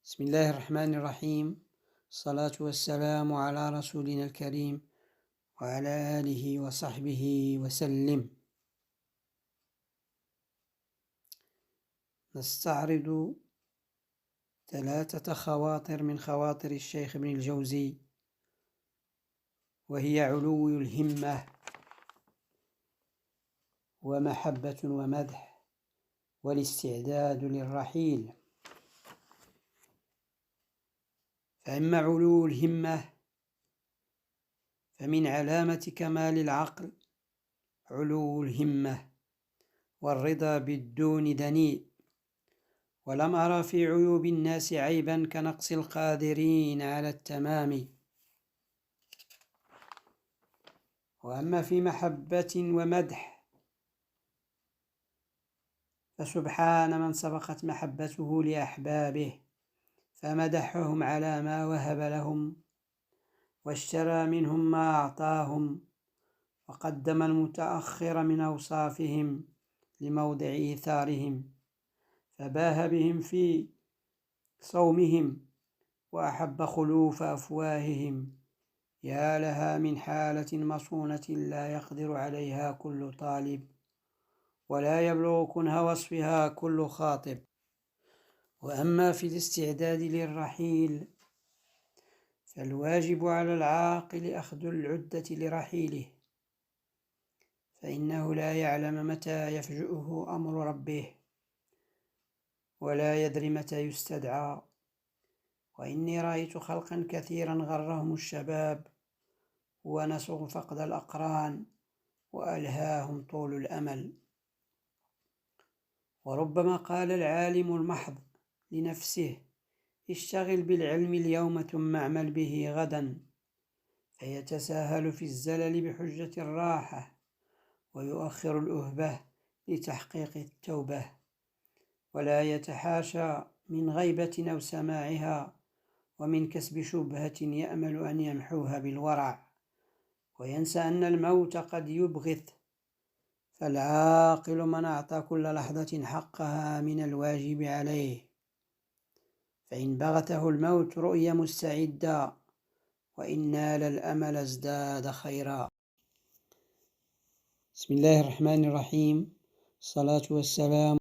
بسم الله الرحمن الرحيم. الصلاة والسلام على رسولنا الكريم وعلى آله وصحبه وسلم. نستعرض 3 خواطر من خواطر الشيخ ابن الجوزي، وهي علو الهمة ومحبة ومدح والاستعداد للرحيل. فأما علو الهمة فمن علامة كمال العقل علو الهمة والرضا بالدون دنيء، ولم أرى في عيوب الناس عيبا كنقص القادرين على التمام. وأما في محبة ومدح فسبحان من سبقت محبته لأحبابه فمدحهم على ما وهب لهم واشترى منهم ما أعطاهم، وقدم المتأخر من أوصافهم لموضع إيثارهم، فباه بهم في صومهم وأحب خلوف أفواههم. يا لها من حالة مصونة لا يقدر عليها كل طالب، ولا يبلغ كنه وصفها كل خاطب. وأما في الاستعداد للرحيل فالواجب على العاقل أخذ العدة لرحيله، فإنه لا يعلم متى يفجؤه أمر ربه ولا يدري متى يستدعى. وإني رأيت خلقا كثيرا غرهم الشباب ونسوا فقد الأقران وألهاهم طول الأمل. وربما قال العالم المحض لنفسه اشتغل بالعلم اليوم ثم اعمل به غدا، فيتساهل في الزلل بحجة الراحة ويؤخر الأهبة لتحقيق التوبة، ولا يتحاشى من غيبة أو سماعها ومن كسب شبهة يأمل أن يمحوها بالورع، وينسى أن الموت قد يبغث. فالعاقل من أعطى كل لحظة حقها من الواجب عليه، فإن بغته الموت رؤي مستعدا، وإن نال الأمل ازداد خيرا. بسم الله الرحمن الرحيم. الصلاة والسلام